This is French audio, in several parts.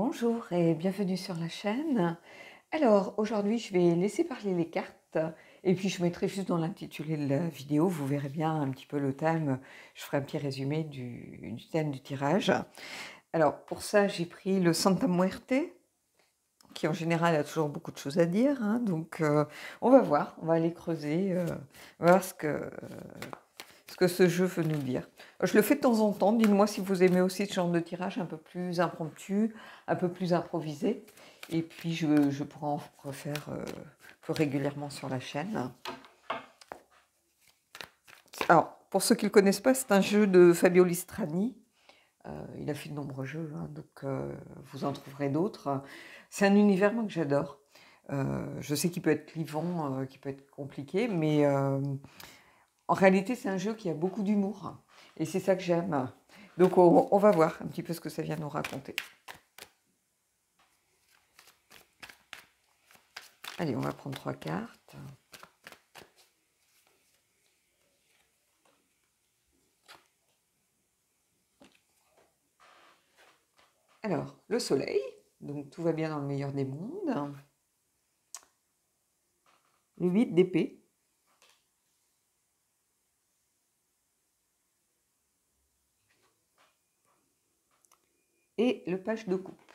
Bonjour et bienvenue sur la chaîne. Alors aujourd'hui je vais laisser parler les cartes et puis je mettrai juste dans l'intitulé de la vidéo, vous verrez bien un petit peu le thème, je ferai un petit résumé du thème du tirage. Alors pour ça j'ai pris le Santa Muerte, qui en général a toujours beaucoup de choses à dire, hein, donc on va voir, on va aller creuser, on va voir ce que ce jeu veut nous dire. Je le fais de temps en temps, dites-moi si vous aimez aussi ce genre de tirage un peu plus impromptu, un peu plus improvisé. Et puis je pourrai en refaire plus régulièrement sur la chaîne. Alors, pour ceux qui ne le connaissent pas, c'est un jeu de Fabio Listrani. Il a fait de nombreux jeux, hein, donc vous en trouverez d'autres. C'est un univers moi, que j'adore. Je sais qu'il peut être clivant, qu'il peut être compliqué, mais en réalité, c'est un jeu qui a beaucoup d'humour. Et c'est ça que j'aime. Donc, on va voir un petit peu ce que ça vient nous raconter. Allez, on va prendre 3 cartes. Alors, le soleil. Donc, tout va bien dans le meilleur des mondes. Le 8 d'épée. Et le page de coupe.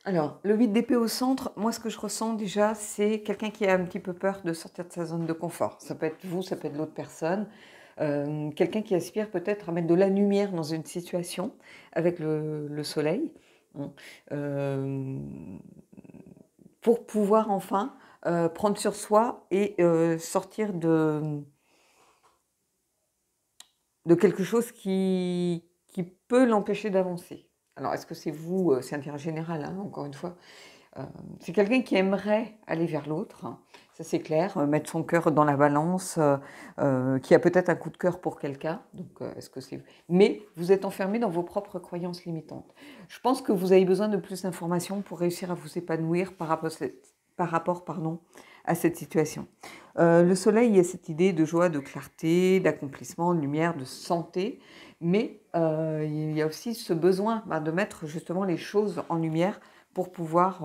Alors, le 8 d'épée au centre, moi ce que je ressens déjà, c'est quelqu'un qui a un petit peu peur de sortir de sa zone de confort. Ça peut être vous, ça peut être l'autre personne. Quelqu'un qui aspire peut-être à mettre de la lumière dans une situation avec le soleil. Euh, pour pouvoir enfin prendre sur soi et sortir de quelque chose qui peut l'empêcher d'avancer. Alors, est-ce que c'est vous, c'est un tirage général, hein, encore une fois, c'est quelqu'un qui aimerait aller vers l'autre, hein, ça c'est clair, mettre son cœur dans la balance, qui a peut-être un coup de cœur pour quelqu'un, donc est-ce que c'est... Mais vous êtes enfermé dans vos propres croyances limitantes. Je pense que vous avez besoin de plus d'informations pour réussir à vous épanouir par rapport à cette situation. Le soleil, il y a cette idée de joie, de clarté, d'accomplissement, de lumière, de santé, mais il y a aussi ce besoin de mettre justement les choses en lumière pour pouvoir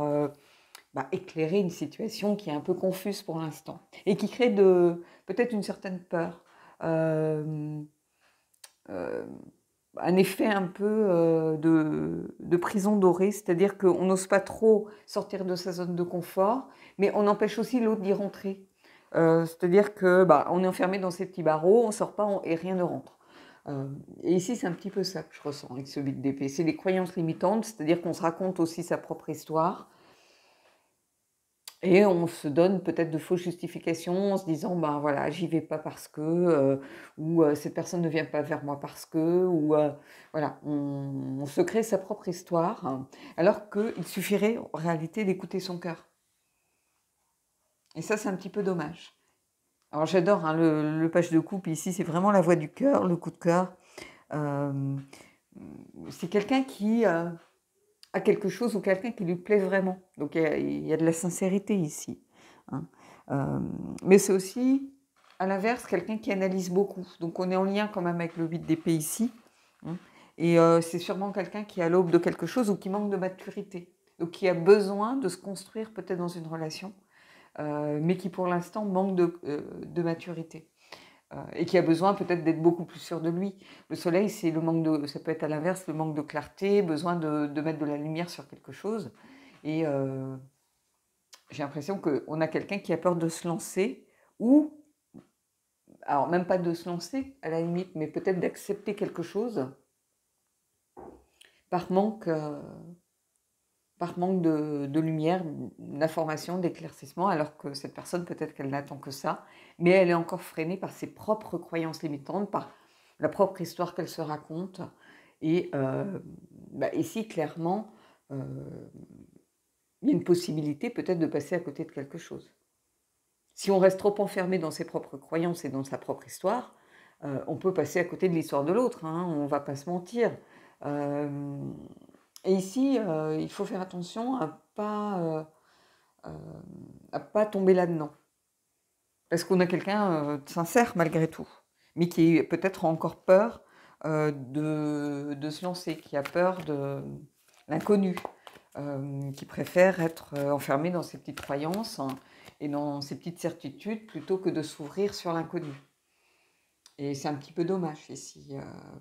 éclairer une situation qui est un peu confuse pour l'instant et qui crée peut-être une certaine peur, euh, un effet un peu de prison dorée, c'est-à-dire qu'on n'ose pas trop sortir de sa zone de confort, mais on empêche aussi l'autre d'y rentrer. C'est-à-dire que on est enfermé dans ces petits barreaux, on ne sort pas et rien ne rentre. Et ici, c'est un petit peu ça que je ressens avec ce 8 d'épée. C'est les croyances limitantes, c'est-à-dire qu'on se raconte aussi sa propre histoire. Et on se donne peut-être de fausses justifications en se disant, ben voilà, j'y vais pas parce que, ou cette personne ne vient pas vers moi parce que, ou voilà, on se crée sa propre histoire, hein, alors qu'il suffirait en réalité d'écouter son cœur. Et ça, c'est un petit peu dommage. Alors j'adore hein, le page de coupe ici, c'est vraiment la voix du cœur, le coup de cœur. Euh, c'est quelqu'un qui a quelque chose ou quelqu'un qui lui plaît vraiment. Donc il y a de la sincérité ici. Hein. Mais c'est aussi, à l'inverse, quelqu'un qui analyse beaucoup. Donc on est en lien quand même avec le 8 d'épée ici. Hein. Et c'est sûrement quelqu'un qui est à l'aube de quelque chose ou qui manque de maturité. Donc qui a besoin de se construire peut-être dans une relation, mais qui pour l'instant manque de maturité. Et qui a besoin peut-être d'être beaucoup plus sûr de lui. Le soleil, c'est le manque de, ça peut être à l'inverse, le manque de clarté, besoin de mettre de la lumière sur quelque chose. Et j'ai l'impression qu'on a quelqu'un qui a peur de se lancer, ou, alors même pas de se lancer à la limite, mais peut-être d'accepter quelque chose par manque, de lumière, d'information, d'éclaircissement, alors que cette personne, peut-être qu'elle n'attend que ça, mais elle est encore freinée par ses propres croyances limitantes, par la propre histoire qu'elle se raconte. Et ici, clairement, il y a une possibilité peut-être de passer à côté de quelque chose. Si on reste trop enfermé dans ses propres croyances et dans sa propre histoire, on peut passer à côté de l'histoire de l'autre, hein, on ne va pas se mentir. Et ici, il faut faire attention à pas tomber là-dedans. Parce qu'on a quelqu'un de sincère malgré tout, mais qui peut-être a encore peur de se lancer, qui a peur de l'inconnu, qui préfère être enfermé dans ses petites croyances, hein, et dans ses petites certitudes plutôt que de s'ouvrir sur l'inconnu. Et c'est un petit peu dommage ici,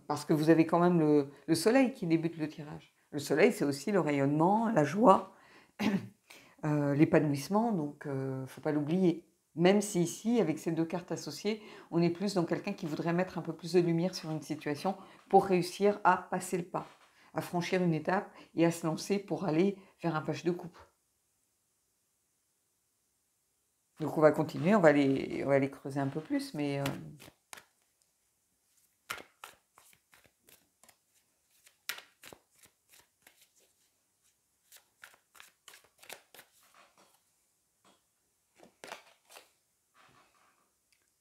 parce que vous avez quand même le soleil qui débute le tirage. Le soleil, c'est aussi le rayonnement, la joie, l'épanouissement, donc faut pas l'oublier. Même si ici, avec ces deux cartes associées, on est plus dans quelqu'un qui voudrait mettre un peu plus de lumière sur une situation pour réussir à passer le pas, à franchir une étape et à se lancer pour aller vers un page de coupe. Donc on va continuer, on va aller creuser un peu plus, mais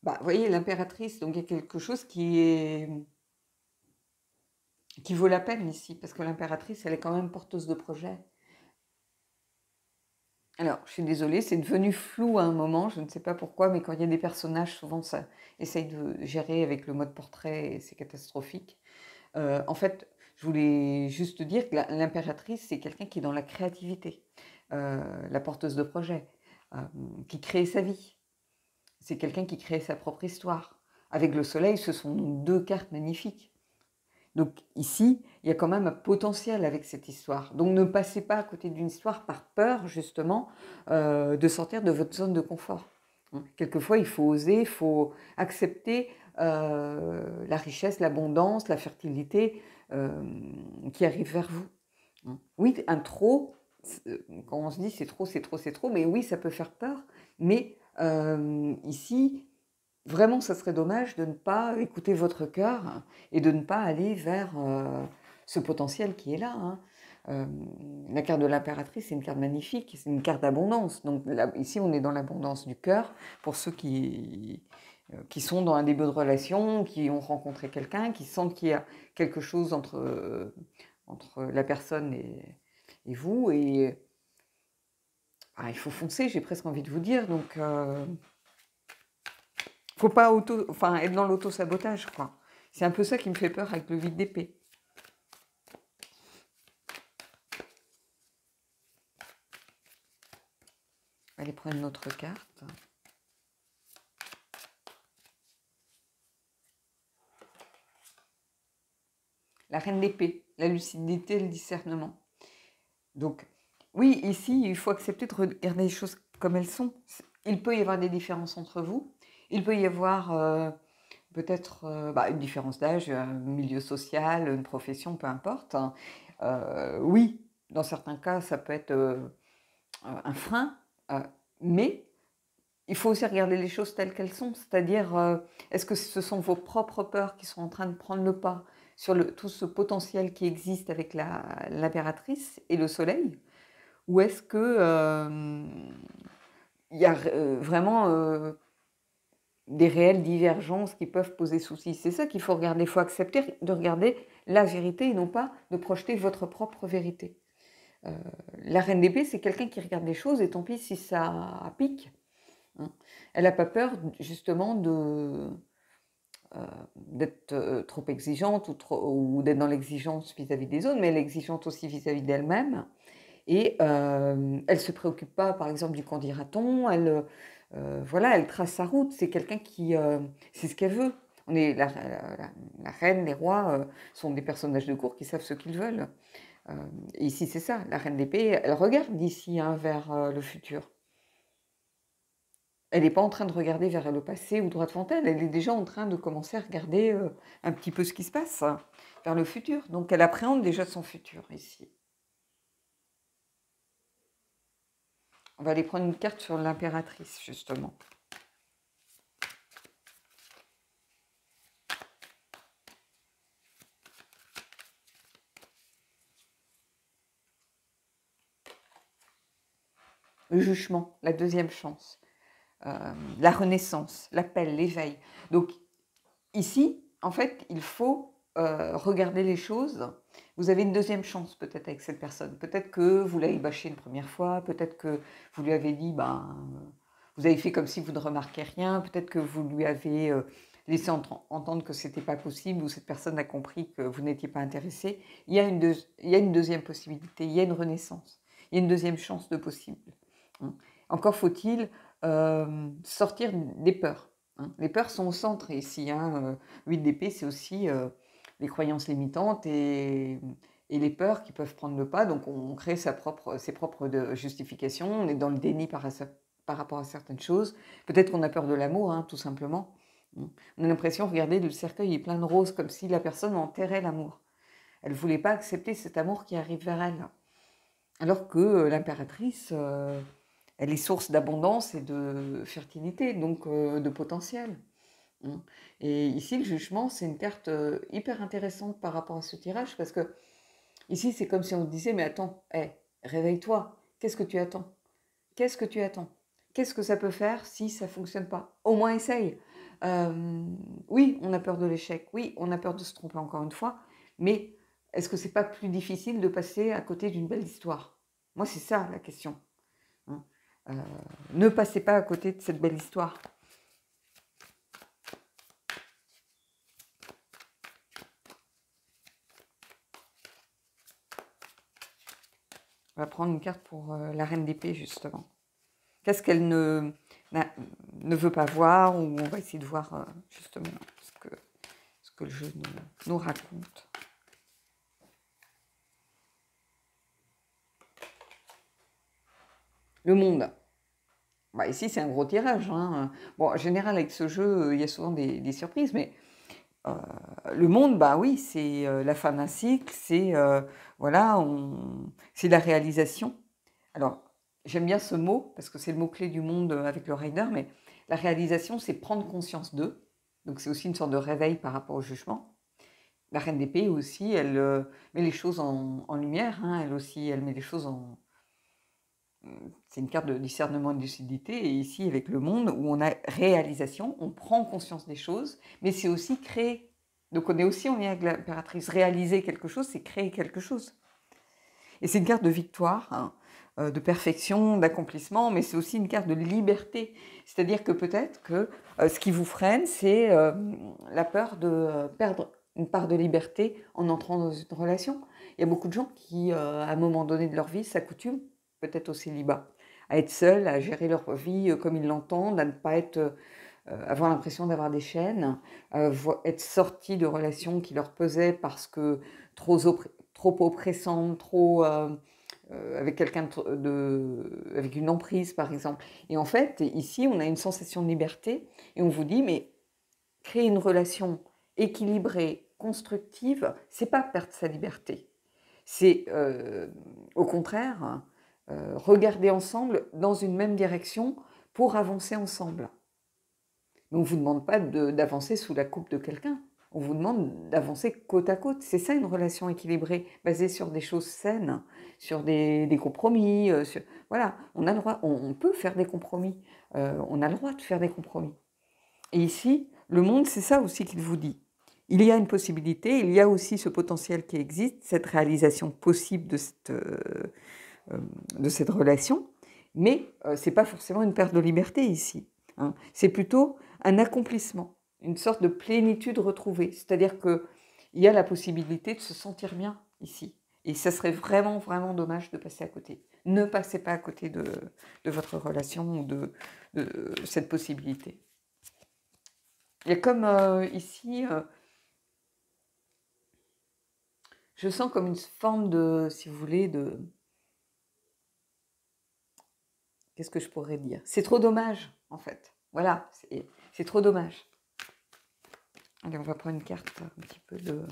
bah, vous voyez, l'impératrice, donc il y a quelque chose qui vaut la peine ici, parce que l'impératrice, elle est quand même porteuse de projet. Alors, je suis désolée, c'est devenu flou à un moment, je ne sais pas pourquoi, mais quand il y a des personnages, souvent ça essaye de gérer avec le mode portrait et c'est catastrophique. En fait, je voulais juste dire que l'impératrice, c'est quelqu'un qui est dans la créativité, la porteuse de projet, euh, qui crée sa vie. C'est quelqu'un qui crée sa propre histoire. Avec le soleil, ce sont deux cartes magnifiques. Donc ici, il y a quand même un potentiel avec cette histoire. Donc ne passez pas à côté d'une histoire par peur, justement, de sortir de votre zone de confort. Quelquefois, il faut oser, il faut accepter la richesse, l'abondance, la fertilité qui arrive vers vous. Oui, un trop, quand on se dit c'est trop, c'est trop, c'est trop, mais oui, ça peut faire peur. Mais ici, vraiment, ça serait dommage de ne pas écouter votre cœur et de ne pas aller vers ce potentiel qui est là, hein. La carte de l'impératrice, c'est une carte magnifique, c'est une carte d'abondance. Donc là, ici, on est dans l'abondance du cœur pour ceux qui sont dans un début de relation, qui ont rencontré quelqu'un, qui sentent qu'il y a quelque chose entre la personne et vous. Et il faut foncer, j'ai presque envie de vous dire. Donc, faut pas être dans l'auto-sabotage, quoi. C'est un peu ça qui me fait peur avec le vide d'épée. On va aller prendre une autre carte. La reine d'épée, la lucidité, le discernement. Donc, oui, ici, il faut accepter de regarder les choses comme elles sont. Il peut y avoir des différences entre vous. Il peut y avoir peut-être une différence d'âge, un milieu social, une profession, peu importe. Oui, dans certains cas, ça peut être un frein, mais il faut aussi regarder les choses telles qu'elles sont, c'est-à-dire est-ce que ce sont vos propres peurs qui sont en train de prendre le pas sur tout ce potentiel qui existe avec l'impératrice et le soleil, ou est-ce que il y a vraiment des réelles divergences qui peuvent poser souci? C'est ça qu'il faut regarder, il faut accepter de regarder la vérité et non pas de projeter votre propre vérité. La reine d'épée, c'est quelqu'un qui regarde les choses et tant pis si ça pique. Elle n'a pas peur justement d'être trop exigeante ou d'être dans l'exigence vis-à-vis des autres, mais elle est exigeante aussi vis-à-vis d'elle-même. Et elle ne se préoccupe pas, par exemple, du qu'en dira-t-on. Voilà, elle trace sa route. C'est quelqu'un qui... c'est ce qu'elle veut. La reine, les rois sont des personnages de cour qui savent ce qu'ils veulent. Et ici, c'est ça. La reine d'épée, elle regarde d'ici vers le futur. Elle n'est pas en train de regarder vers le passé ou droit devant elle, elle est déjà en train de commencer à regarder un petit peu ce qui se passe vers le futur. Donc elle appréhende déjà son futur ici. On va aller prendre une carte sur l'impératrice, justement. Le jugement, la deuxième chance, la renaissance, l'appel, l'éveil. Donc ici, en fait, il faut regarder les choses. Vous avez une deuxième chance peut-être avec cette personne. Peut-être que vous l'avez bâché une première fois, peut-être que vous lui avez dit, vous avez fait comme si vous ne remarquiez rien, peut-être que vous lui avez laissé entendre que c'était pas possible ou cette personne a compris que vous n'étiez pas intéressé, il y a une deuxième possibilité, il y a une renaissance, il y a une deuxième chance de possible. Hein. Encore faut-il sortir des peurs. Hein. Les peurs sont au centre ici. Hein. 8 d'épée, c'est aussi les croyances limitantes et les peurs qui peuvent prendre le pas. Donc on crée ses propres justifications, on est dans le déni par rapport à certaines choses. Peut-être qu'on a peur de l'amour, hein, tout simplement. On a l'impression, regardez, le cercueil est plein de roses, comme si la personne enterrait l'amour. Elle ne voulait pas accepter cet amour qui arrive vers elle. Alors que l'impératrice, elle est source d'abondance et de fertilité, donc de potentiel. Et ici, le jugement, c'est une carte hyper intéressante par rapport à ce tirage, parce que ici, c'est comme si on disait, mais attends, hey, réveille-toi, qu'est-ce que tu attends? Qu'est-ce que tu attends? Qu'est-ce que ça peut faire si ça ne fonctionne pas? Au moins essaye. Oui, on a peur de l'échec, oui, on a peur de se tromper encore une fois, mais est-ce que c'est pas plus difficile de passer à côté d'une belle histoire? Moi, c'est ça la question. Hein. Ne passez pas à côté de cette belle histoire. On va prendre une carte pour la reine d'épée, justement. Qu'est-ce qu'elle ne veut pas voir, ou on va essayer de voir justement ce que le jeu nous raconte. Le monde. Bah, ici, c'est un gros tirage. Hein. Bon, en général, avec ce jeu, il y a souvent des surprises, mais le monde, bah oui, c'est la fin d'un cycle, c'est voilà, c'est la réalisation. Alors, j'aime bien ce mot, parce que c'est le mot-clé du monde avec le rider, mais la réalisation, c'est prendre conscience d'eux. Donc, c'est aussi une sorte de réveil par rapport au jugement. La reine d'épée aussi, elle met les choses en lumière, hein, elle aussi, elle met les choses en... C'est une carte de discernement et de lucidité, et ici, avec le monde, où on a réalisation, on prend conscience des choses, mais c'est aussi créer. Donc, on est aussi en lien avec l'impératrice. Réaliser quelque chose, c'est créer quelque chose. Et c'est une carte de victoire, hein, de perfection, d'accomplissement, mais c'est aussi une carte de liberté. C'est-à-dire que peut-être que ce qui vous freine, c'est la peur de perdre une part de liberté en entrant dans une relation. Il y a beaucoup de gens qui, à un moment donné de leur vie, s'accoutument peut-être au célibat, à être seuls, à gérer leur vie comme ils l'entendent, à ne pas être, avoir l'impression d'avoir des chaînes, être sortis de relations qui leur pesaient parce que trop oppressante, trop avec quelqu'un avec une emprise par exemple. Et en fait, ici, on a une sensation de liberté et on vous dit, mais créer une relation équilibrée, constructive, c'est pas perdre sa liberté. C'est au contraire regarder ensemble dans une même direction pour avancer ensemble. Mais on ne vous demande pas d'avancer sous la coupe de quelqu'un. On vous demande d'avancer côte à côte. C'est ça une relation équilibrée, basée sur des choses saines, sur des compromis. Voilà, on a le droit, on peut faire des compromis. On a le droit de faire des compromis. Et ici, le monde, c'est ça aussi qu'il vous dit. Il y a une possibilité, il y a aussi ce potentiel qui existe, cette réalisation possible de cette relation, mais ce n'est pas forcément une perte de liberté ici. Hein. C'est plutôt un accomplissement, une sorte de plénitude retrouvée. C'est-à-dire qu'il y a la possibilité de se sentir bien ici. Et ça serait vraiment, vraiment dommage de passer à côté. Ne passez pas à côté de votre relation ou de cette possibilité. Il y a comme ici, je sens comme une forme de, si vous voulez, de... Qu'est-ce que je pourrais dire? C'est trop dommage, en fait. Voilà, c'est trop dommage. Allez, on va prendre une carte un petit peu de...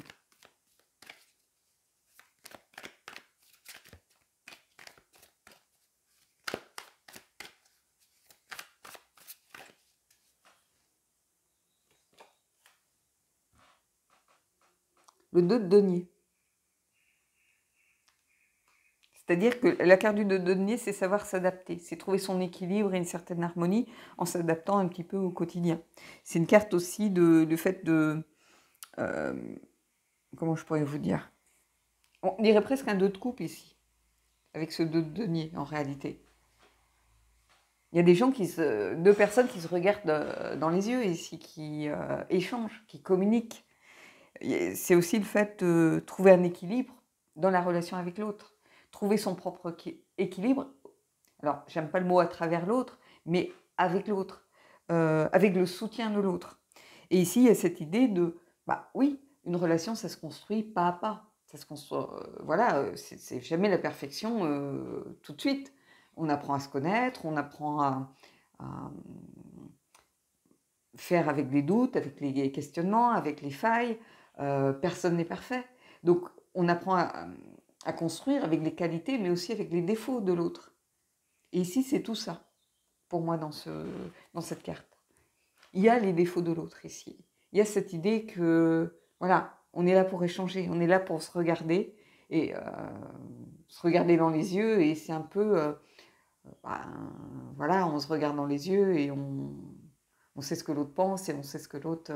Le 2 de denier. C'est-à-dire que la carte du 2 de denier, c'est savoir s'adapter, c'est trouver son équilibre et une certaine harmonie en s'adaptant un petit peu au quotidien. C'est une carte aussi du fait de... comment je pourrais vous dire? On dirait presque un 2 de coupe ici, avec ce 2 de denier en réalité. Il y a des gens deux personnes qui se regardent dans les yeux ici, qui échangent, qui communiquent. C'est aussi le fait de trouver un équilibre dans la relation avec l'autre. Trouver son propre équilibre. Alors, j'aime pas le mot à travers l'autre, mais avec l'autre, avec le soutien de l'autre. Et ici, il y a cette idée de, bah oui, une relation, ça se construit pas à pas. Ça se construit, voilà, c'est jamais la perfection tout de suite. On apprend à se connaître, on apprend à faire avec les doutes, avec les questionnements, avec les failles. Personne n'est parfait. Donc, on apprend à construire avec les qualités, mais aussi avec les défauts de l'autre. Et ici, c'est tout ça, pour moi, dans cette carte. Il y a les défauts de l'autre ici. Il y a cette idée que, voilà, on est là pour échanger, on est là pour se regarder, et se regarder dans les yeux, et c'est un peu, voilà, on se regarde dans les yeux, et on sait ce que l'autre pense, et on sait ce que l'autre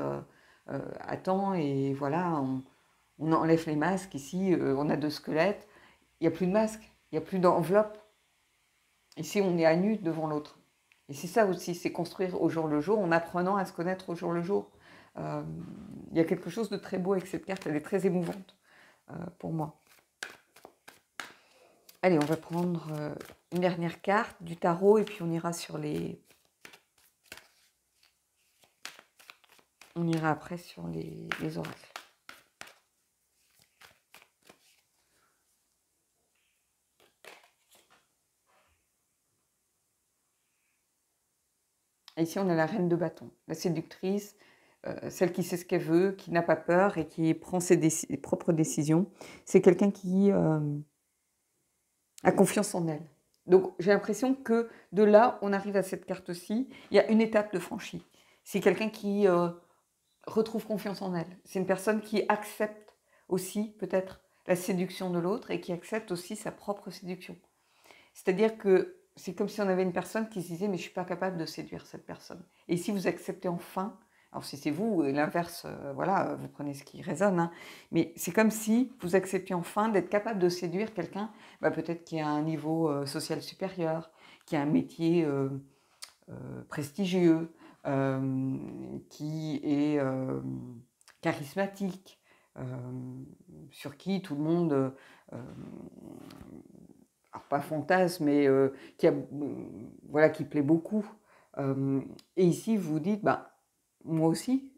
attend, et voilà, on enlève les masques. Ici, on a deux squelettes, il n'y a plus de masque, il n'y a plus d'enveloppe. Ici, on est à nu devant l'autre. Et c'est ça aussi, c'est construire au jour le jour, en apprenant à se connaître au jour le jour. Il y a quelque chose de très beau avec cette carte, elle est très émouvante pour moi. Allez, on va prendre une dernière carte du tarot, et puis on ira sur les... On ira après sur les oracles. Et ici, on a la reine de bâton, la séductrice, celle qui sait ce qu'elle veut, qui n'a pas peur et qui prend ses propres décisions. C'est quelqu'un qui a confiance en elle. Donc, j'ai l'impression que de là, on arrive à cette carte-ci, il y a une étape de franchie. C'est quelqu'un qui retrouve confiance en elle. C'est une personne qui accepte aussi, peut-être, la séduction de l'autre, et qui accepte aussi sa propre séduction. C'est-à-dire que c'est comme si on avait une personne qui se disait « mais je ne suis pas capable de séduire cette personne ». Et si vous acceptez enfin, alors si c'est vous, l'inverse, voilà, vous prenez ce qui résonne, hein, mais c'est comme si vous acceptiez enfin d'être capable de séduire quelqu'un, peut-être qui a un niveau social supérieur, qui a un métier prestigieux, qui est charismatique, sur qui tout le monde... alors pas fantasme, mais voilà, qui plaît beaucoup. Et ici, vous vous dites, moi aussi,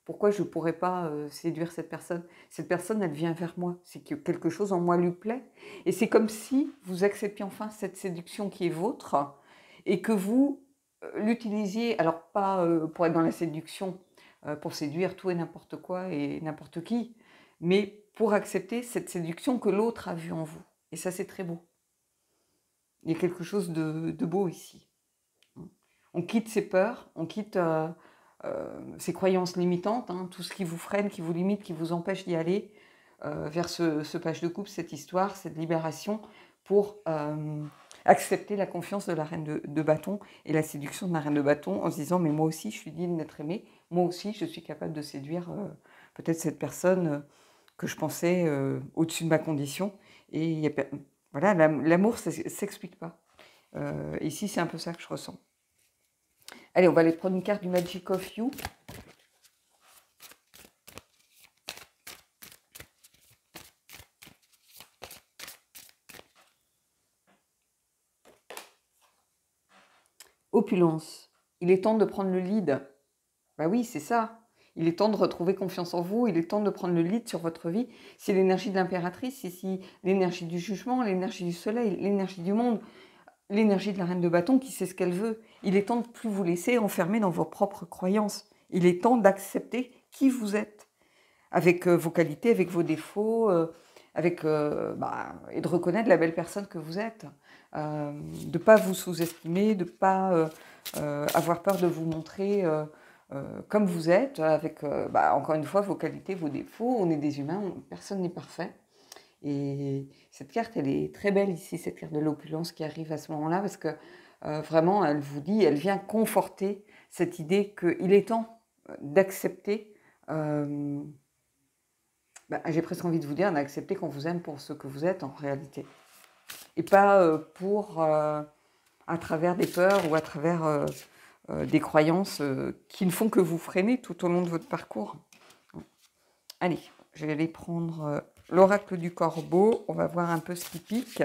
pourquoi je ne pourrais pas séduire cette personne? Cette personne, elle vient vers moi, c'est que quelque chose en moi lui plaît. Et c'est comme si vous acceptiez enfin cette séduction qui est vôtre, et que vous l'utilisiez, alors pas pour être dans la séduction, pour séduire tout et n'importe quoi et n'importe qui, mais pour accepter cette séduction que l'autre a vue en vous. Et ça, c'est très beau. Il y a quelque chose de beau ici. On quitte ses peurs, on quitte ses croyances limitantes, hein, tout ce qui vous freine, qui vous limite, qui vous empêche d'y aller, vers ce page de coupe, cette histoire, cette libération, pour accepter la confiance de la reine de bâton et la séduction de la reine de bâton, en se disant « mais moi aussi, je suis digne d'être aimée, moi aussi, je suis capable de séduire peut-être cette personne que je pensais au-dessus de ma condition ». Et il y a, voilà, l'amour, ça ne s'explique pas. Ici, c'est un peu ça que je ressens. Allez, on va aller prendre une carte du Magic of You. Opulence. Il est temps de prendre le lead. Bah oui, c'est ça. Il est temps de retrouver confiance en vous, il est temps de prendre le lead sur votre vie. C'est l'énergie de l'impératrice, ici, l'énergie du jugement, l'énergie du soleil, l'énergie du monde, l'énergie de la reine de bâton qui sait ce qu'elle veut. Il est temps de ne plus vous laisser enfermer dans vos propres croyances. Il est temps d'accepter qui vous êtes, avec vos qualités, avec vos défauts, et de reconnaître la belle personne que vous êtes. De ne pas vous sous-estimer, de ne pas avoir peur de vous montrer comme vous êtes, avec, encore une fois, vos qualités, vos défauts. On est des humains, personne n'est parfait. Et cette carte, elle est très belle ici, cette carte de l'opulence qui arrive à ce moment-là, parce que vraiment, elle vous dit, elle vient conforter cette idée qu'il est temps d'accepter, j'ai presque envie de vous dire, d'accepter qu'on vous aime pour ce que vous êtes en réalité. Et pas pour à travers des peurs ou à travers des croyances qui ne font que vous freiner tout au long de votre parcours. Allez, je vais aller prendre l'oracle du corbeau. On va voir un peu ce qui pique.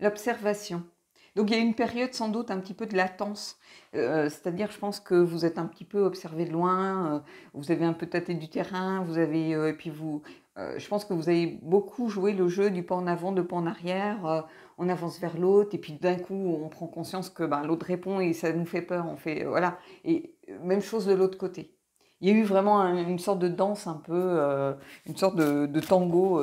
L'observation. Donc il y a une période sans doute un petit peu de latence, c'est-à-dire je pense que vous êtes un petit peu observé de loin, vous avez un peu tâté du terrain, vous avez, et puis vous, je pense que vous avez beaucoup joué le jeu du pas en avant, de pas en arrière, on avance vers l'autre et puis d'un coup on prend conscience que ben, l'autre répond et ça nous fait peur, on fait, voilà, et même chose de l'autre côté. Il y a eu vraiment une sorte de danse un peu, une sorte de tango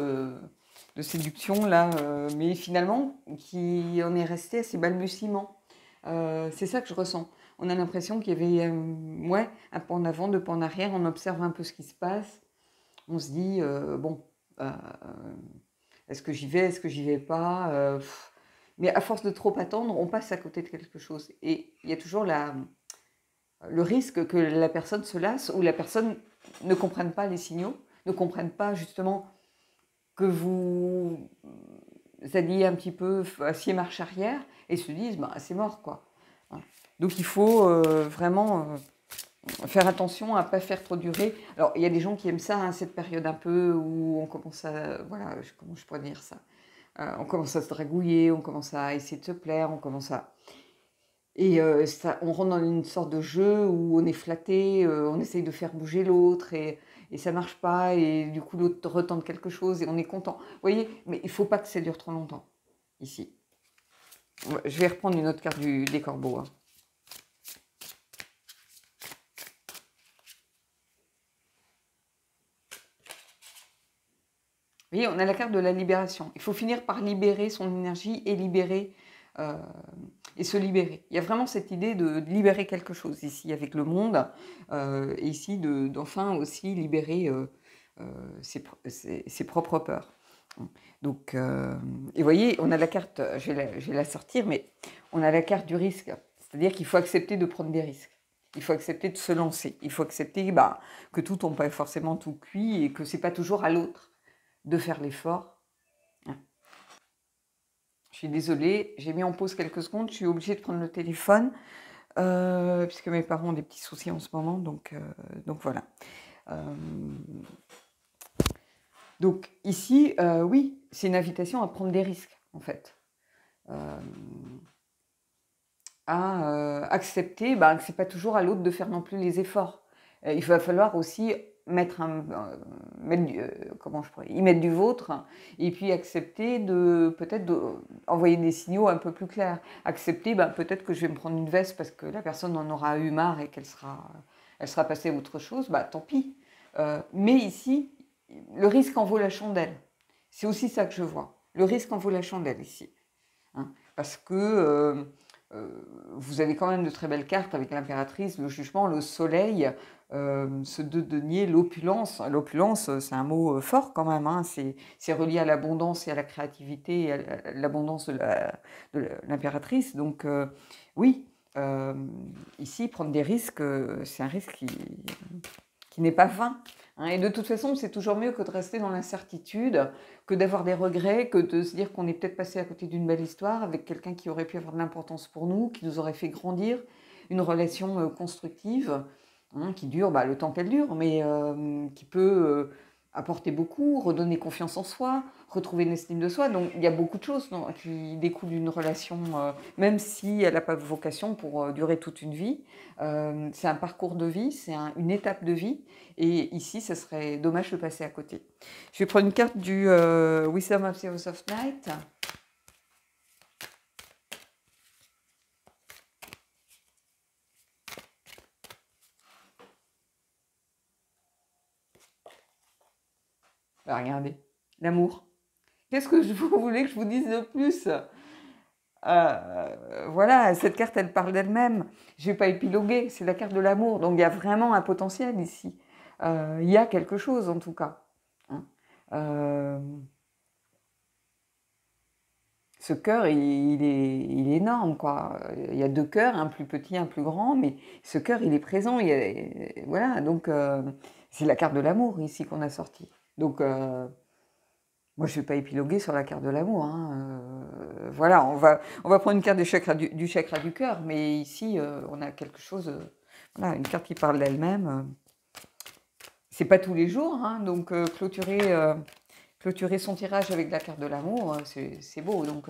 de séduction là, mais finalement qui en est resté à ses balbutiements. C'est ça que je ressens. On a l'impression qu'il y avait ouais, un pas en avant, deux pas en arrière, on observe un peu ce qui se passe, on se dit, bon, euh, est-ce que j'y vais, est-ce que j'y vais pas mais à force de trop attendre, on passe à côté de quelque chose. Et il y a toujours le risque que la personne se lasse ou la personne ne comprenne pas les signaux, ne comprenne pas justement que vous alliez un petit peu fassiez marche arrière et se disent bah, c'est mort quoi. Donc il faut vraiment faire attention à ne pas faire trop durer. Alors il y a des gens qui aiment ça, hein, cette période un peu où on commence à, voilà, comment je pourrais dire ça, on commence à se dragouiller, on commence à essayer de se plaire, on commence à... Et ça, on rentre dans une sorte de jeu où on est flatté, on essaye de faire bouger l'autre et ça marche pas et du coup l'autre retente quelque chose et on est content. Vous voyez, mais il faut pas que ça dure trop longtemps ici. Je vais reprendre une autre carte des corbeaux. Hein. Vous voyez, on a la carte de la libération. Il faut finir par libérer son énergie et libérer et se libérer. Il y a vraiment cette idée de libérer quelque chose ici avec le monde et ici d'enfin aussi libérer ses propres peurs. Donc, et vous voyez, on a la carte, je vais la sortir, mais on a la carte du risque. C'est-à-dire qu'il faut accepter de prendre des risques. Il faut accepter de se lancer. Il faut accepter bah, que tout tombe pas forcément tout cuit et que c'est pas toujours à l'autre de faire l'effort. Je suis désolée, j'ai mis en pause quelques secondes, je suis obligée de prendre le téléphone, puisque mes parents ont des petits soucis en ce moment, donc voilà. Donc ici, oui, c'est une invitation à prendre des risques, en fait. À accepter bah, que ce n'est pas toujours à l'autre de faire non plus les efforts. Il va falloir aussi mettre comment je pourrais, y mettre du vôtre et puis accepter de peut-être envoyer des signaux un peu plus clairs. Accepter bah, peut-être que je vais me prendre une veste parce que la personne en aura eu marre et elle sera passée à autre chose, bah tant pis. Mais ici, le risque en vaut la chandelle. C'est aussi ça que je vois. Le risque en vaut la chandelle ici. Hein, parce que vous avez quand même de très belles cartes avec l'impératrice, le jugement, le soleil, ce deux deniers, l'opulence. L'opulence, c'est un mot fort quand même, hein. C'est relié à l'abondance et à la créativité, et à l'abondance de l'impératrice. Donc oui, ici, prendre des risques, c'est un risque qui n'est pas vain. Hein. Et de toute façon, c'est toujours mieux que de rester dans l'incertitude, que d'avoir des regrets, que de se dire qu'on est peut-être passé à côté d'une belle histoire avec quelqu'un qui aurait pu avoir de l'importance pour nous, qui nous aurait fait grandir, une relation constructive, hein, qui dure bah, le temps qu'elle dure, mais qui peut apporter beaucoup, redonner confiance en soi, retrouver une estime de soi. Donc il y a beaucoup de choses qui découlent d'une relation, même si elle n'a pas vocation pour durer toute une vie. C'est un parcours de vie, c'est une étape de vie. Et ici, ce serait dommage de passer à côté. Je vais prendre une carte du Wisdom of the House of Night. Bah, regardez, l'amour. Qu'est-ce que vous voulez que je vous dise de plus voilà, cette carte, elle parle d'elle-même. Je ne vais pas épiloguer, c'est la carte de l'amour. Donc, il y a vraiment un potentiel ici. Il y a quelque chose, en tout cas. Hein. ce cœur, il est énorme, quoi. Il y a 2 cœurs, un plus petit, un plus grand, mais ce cœur, il est présent. Voilà, donc c'est la carte de l'amour ici qu'on a sortie. Donc moi, je ne vais pas épiloguer sur la carte de l'amour, hein. Voilà, on va prendre une carte du chakra du cœur, mais ici, on a quelque chose, voilà, une carte qui parle d'elle-même. C'est pas tous les jours, hein, donc clôturer son tirage avec la carte de l'amour, c'est beau, donc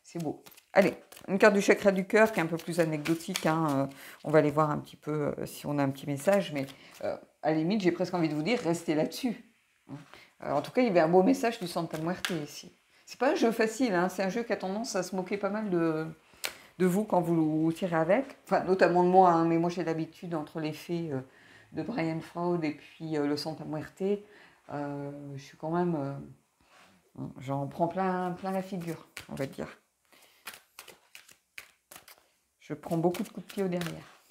c'est beau. Allez, une carte du chakra du cœur qui est un peu plus anecdotique, hein, on va aller voir un petit peu si on a un petit message, mais à la limite, j'ai presque envie de vous dire, restez là-dessus. En tout cas, il y avait un beau message du Santa Muerte ici. C'est pas un jeu facile, hein, c'est un jeu qui a tendance à se moquer pas mal de vous quand vous tirez avec, enfin notamment de moi, hein, mais moi j'ai l'habitude entre les fées de Brian Froud et puis le Santa Muerte, je suis quand même, j'en prends plein la figure, on va dire. Je prends beaucoup de coups de pied au derrière.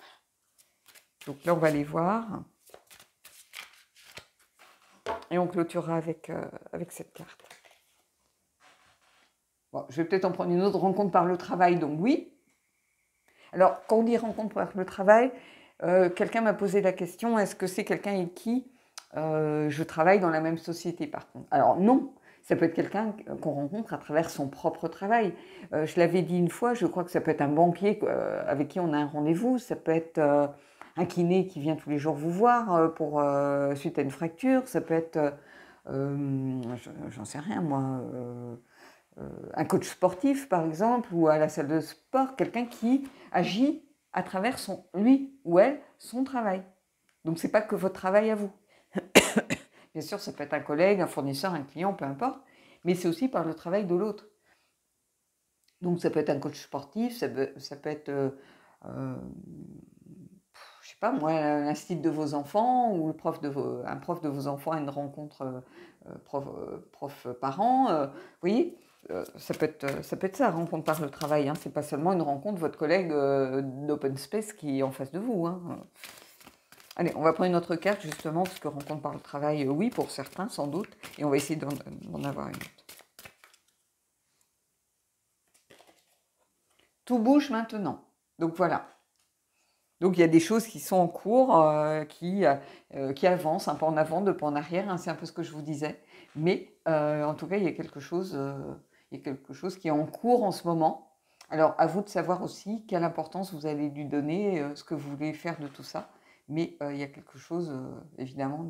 Donc là, on va aller voir. Et on clôturera avec cette carte. Bon, je vais peut-être en prendre une autre, rencontre par le travail, donc oui. Alors, quand on dit rencontre par le travail, quelqu'un m'a posé la question, est-ce que c'est quelqu'un avec qui je travaille dans la même société, par contre? Alors non, ça peut être quelqu'un qu'on rencontre à travers son propre travail. Je l'avais dit une fois, je crois que ça peut être un banquier avec qui on a un rendez-vous, ça peut être un kiné qui vient tous les jours vous voir suite à une fracture, ça peut être, j'en sais rien moi, un coach sportif par exemple, ou à la salle de sport, quelqu'un qui agit à travers lui ou elle, son travail. Donc c'est pas que votre travail à vous. Bien sûr, ça peut être un collègue, un fournisseur, un client, peu importe, mais c'est aussi par le travail de l'autre. Donc ça peut être un coach sportif, ça peut être, je sais pas moi, l'institut de vos enfants ou un prof de vos enfants à une rencontre prof-parent. Vous voyez, ça peut être ça, rencontre par le travail. Hein. C'est pas seulement une rencontre, votre collègue d'open space qui est en face de vous. Hein. Allez, on va prendre une autre carte justement, parce que rencontre par le travail, oui, pour certains, sans doute. Et on va essayer d'en avoir une autre. Tout bouge maintenant. Donc voilà. Donc il y a des choses qui sont en cours, qui avancent, un pas en avant, deux pas en arrière, hein, c'est un peu ce que je vous disais. Mais en tout cas, il y a quelque chose qui est en cours en ce moment. Alors à vous de savoir aussi quelle importance vous allez lui donner, ce que vous voulez faire de tout ça. Mais il y a quelque chose, évidemment,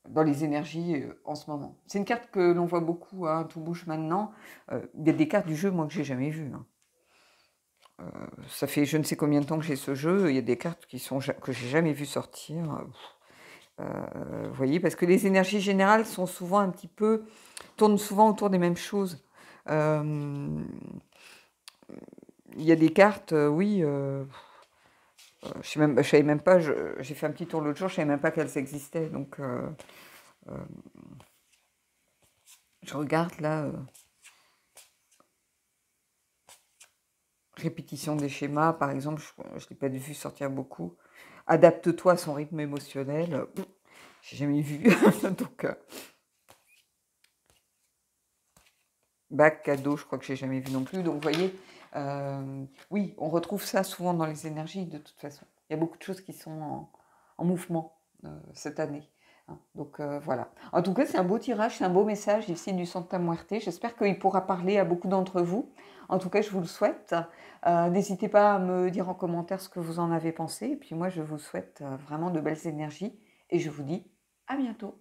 dans les énergies en ce moment. C'est une carte que l'on voit beaucoup, hein, tout bouge maintenant. Il y a des cartes du jeu, moi, que j'ai jamais vues. Hein. Ça fait je ne sais combien de temps que j'ai ce jeu. Il y a des cartes que j'ai jamais vues sortir. Vous voyez, parce que les énergies générales sont souvent tournent souvent autour des mêmes choses. Il y a des cartes, oui. Je savais même pas. J'ai fait un petit tour l'autre jour. Je savais même pas qu'elles existaient. Donc, je regarde là. Répétition des schémas, par exemple, je ne l'ai pas vu sortir beaucoup. Adapte-toi à son rythme émotionnel. J'ai jamais vu. Donc, bac, cadeau, je crois que j'ai jamais vu non plus. Donc, vous voyez, oui, on retrouve ça souvent dans les énergies de toute façon. Il y a beaucoup de choses qui sont en mouvement cette année. Hein. Donc voilà. En tout cas, c'est un beau tirage, c'est un beau message ici du Santa Muerte. J'espère qu'il pourra parler à beaucoup d'entre vous. En tout cas, je vous le souhaite. N'hésitez pas à me dire en commentaire ce que vous en avez pensé. Et puis moi, je vous souhaite vraiment de belles énergies. Et je vous dis à bientôt.